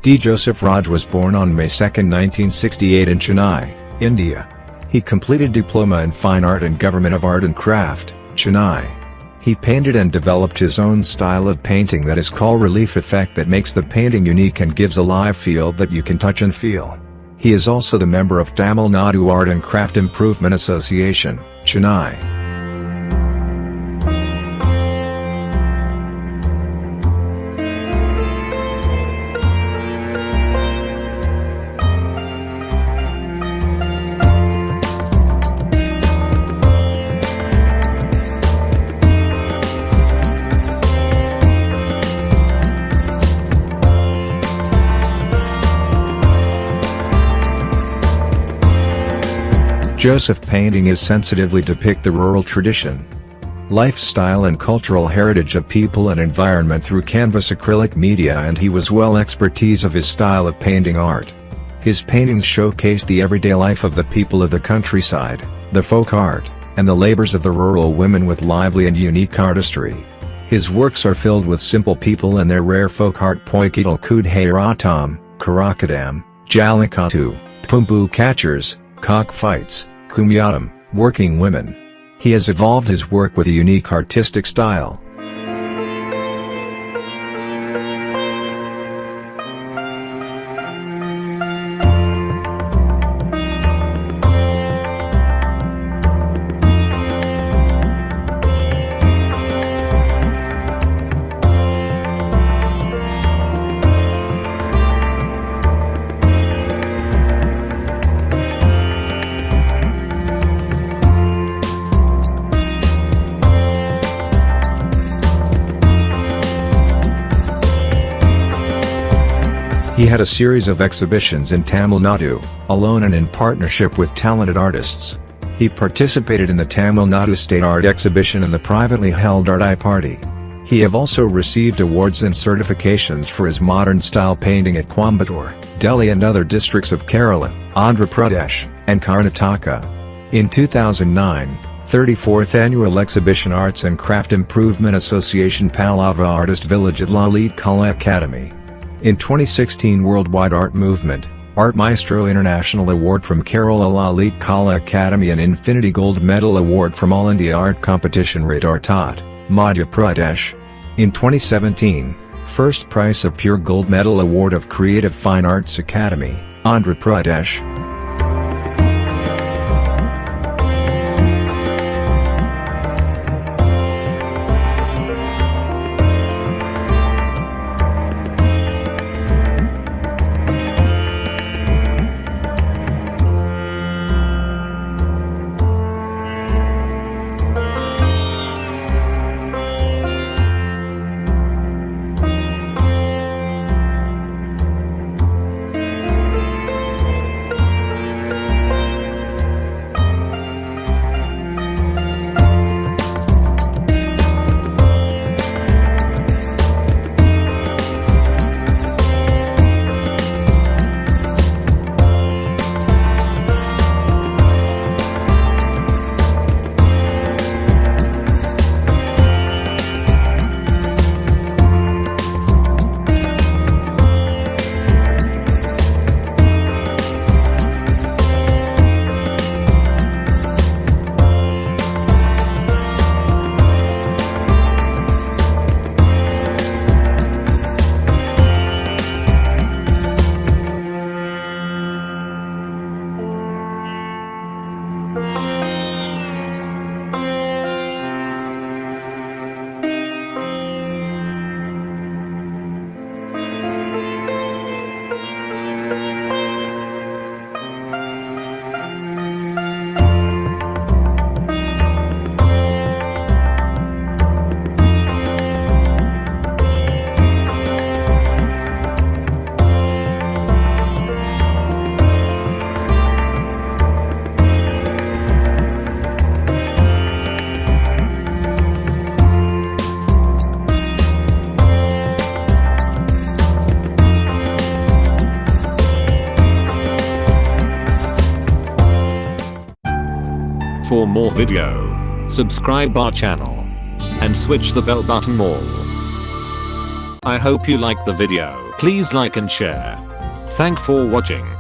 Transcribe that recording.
D. Joseph Raj was born on May 2, 1968 in Chennai, India. He completed Diploma in Fine Art and Government of Art and Craft, Chennai. He painted and developed his own style of painting that is called relief effect, that makes the painting unique and gives a live feel that you can touch and feel. He is also the member of Tamil Nadu Art and Craft Improvement Association, Chennai. Joseph painting is sensitively depict the rural tradition, lifestyle and cultural heritage of people and environment through canvas acrylic media, and he was well expertise of his style of painting art. His paintings showcase the everyday life of the people of the countryside, the folk art, and the labors of the rural women with lively and unique artistry. His works are filled with simple people and their rare folk art: Poiketal Kudheyaratam, Karakkadam, Jallikattu, Poomboo Catchers, cockfights, Kumyattam, working women. He has evolved his work with a unique artistic style. He had a series of exhibitions in Tamil Nadu, alone and in partnership with talented artists. He participated in the Tamil Nadu State Art Exhibition and the privately held Art Party. He have also received awards and certifications for his modern style painting at Coimbatore, Delhi and other districts of Kerala, Andhra Pradesh, and Karnataka. In 2009, 34th Annual Exhibition Arts and Craft Improvement Association Pallava Artist Village at Jallikattu Academy. In 2016 Worldwide Art Movement, Art Maestro International Award from Kerala Jallikattu Academy and Infinity Gold Medal Award from All India Art Competition Radar Tot, Madhya Pradesh. In 2017, First Prize of Pure Gold Medal Award of Creative Fine Arts Academy, Andhra Pradesh. For more video, subscribe our channel and switch the bell button all. I hope you like the video. Please like and share. Thank for watching.